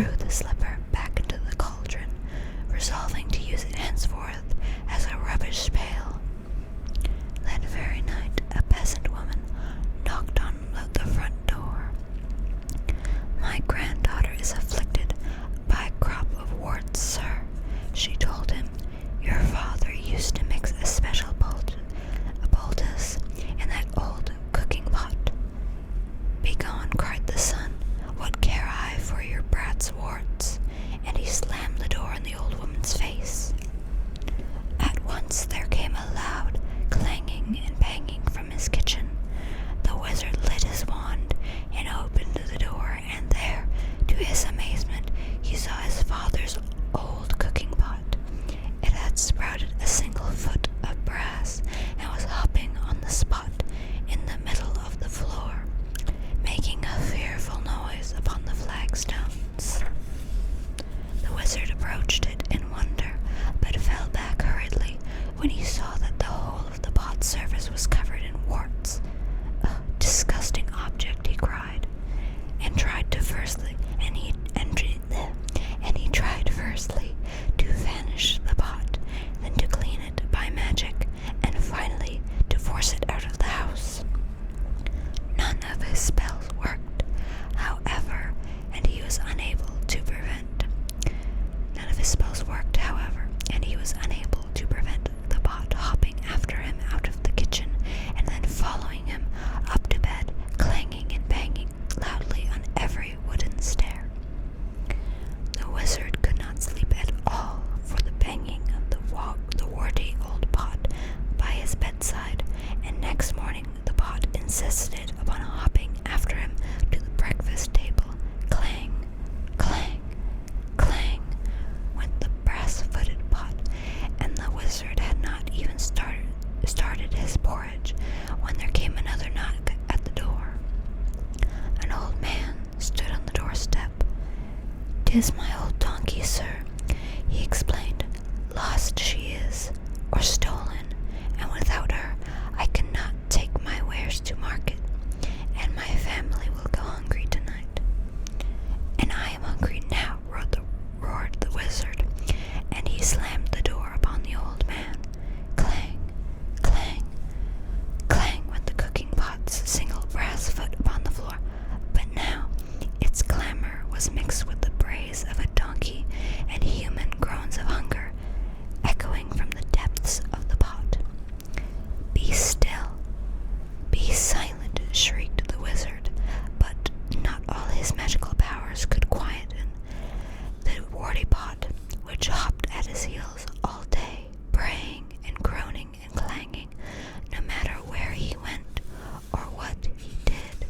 threw the slipper back into the cauldron, resolving to use it henceforth as a rubbish pail. That very night, a peasant woman knocked on the front door. "My granddaughter is afflicted by a crop of warts, sir," she told him. "Your father used to mix a special poultice in that old cooking pot." "Begone," cried the son. "What care I for your brat's warts?" And he slammed the door in the old woman's face. At once there came a loud clanging and banging from his kitchen. The wizard lit his wand and opened the door, and there, to his amazement, he saw his father's old cooking pot. It had sprouted a single foot of brass and was hopping on the spot in the middle of the floor, making a fearful noise upon the flagstones. The wizard approached it in wonder, but fell back hurriedly when he saw that the whole of the pot's surface was covered in warts. "A disgusting object," he cried, and he tried firstly to vanish the pot, then to clean it by magic, and finally to force it out of the house. None of his spells worked, however, and he was unable to prevent the pot hopping after him out of the kitchen, and then following him up to bed, clanging and banging loudly on every wooden stair. The wizard could not sleep at all for the banging of the warty old pot by his bedside, and next morning the pot insisted upon hopping after him to the breakfast table. Clang, clang, clang went the brass-footed pot, and the wizard had not even started his porridge when there came another knock at the door. An old man stood on the doorstep. "'Tis my old donkey, sir," he explained. "Lost she is, or stolen, and without her I cannot take my wares to market, and my family will go hungry tonight." "And I am hungry now," roared the wizard, and he slammed the door upon the old man. Clang, clang, clang went the cooking pot's single brass foot upon the floor, but now its clamor was mixed with the brays of a donkey and human groans of hunger, echoing from the depths of the pot. "Be still, be silent," shrieked the wizard, but not all his magical powers could quieten the warty pot, which hopped at his heels all day, braying and groaning and clanging, no matter where he went or what he did.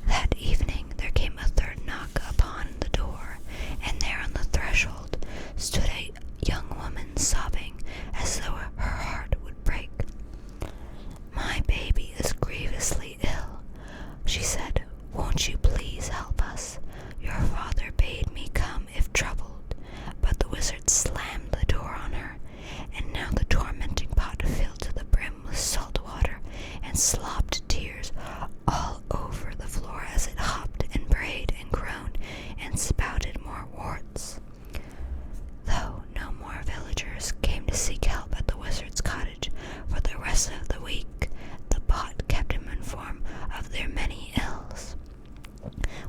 That evening there came a third knock upon the door, and there on the threshold stood a young woman sobbing as though her heart would break. "My baby is grievously ill," she said. "Won't you please help us? Your father bade me come if troubled." But the wizard slammed the door on her, and now the tormenting pot filled to the brim with salt water and slopped tears all over the floor as it hopped and brayed and groaned and spouted more warts. Though no more villagers came to seek help at the wizard's cottage for the rest of the week, the pot kept him informed of their many ills.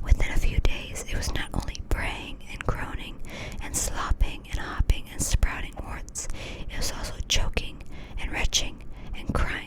Within a few days it was not only braying and groaning and slopping and hopping and sprouting warts, it was also choking and retching and crying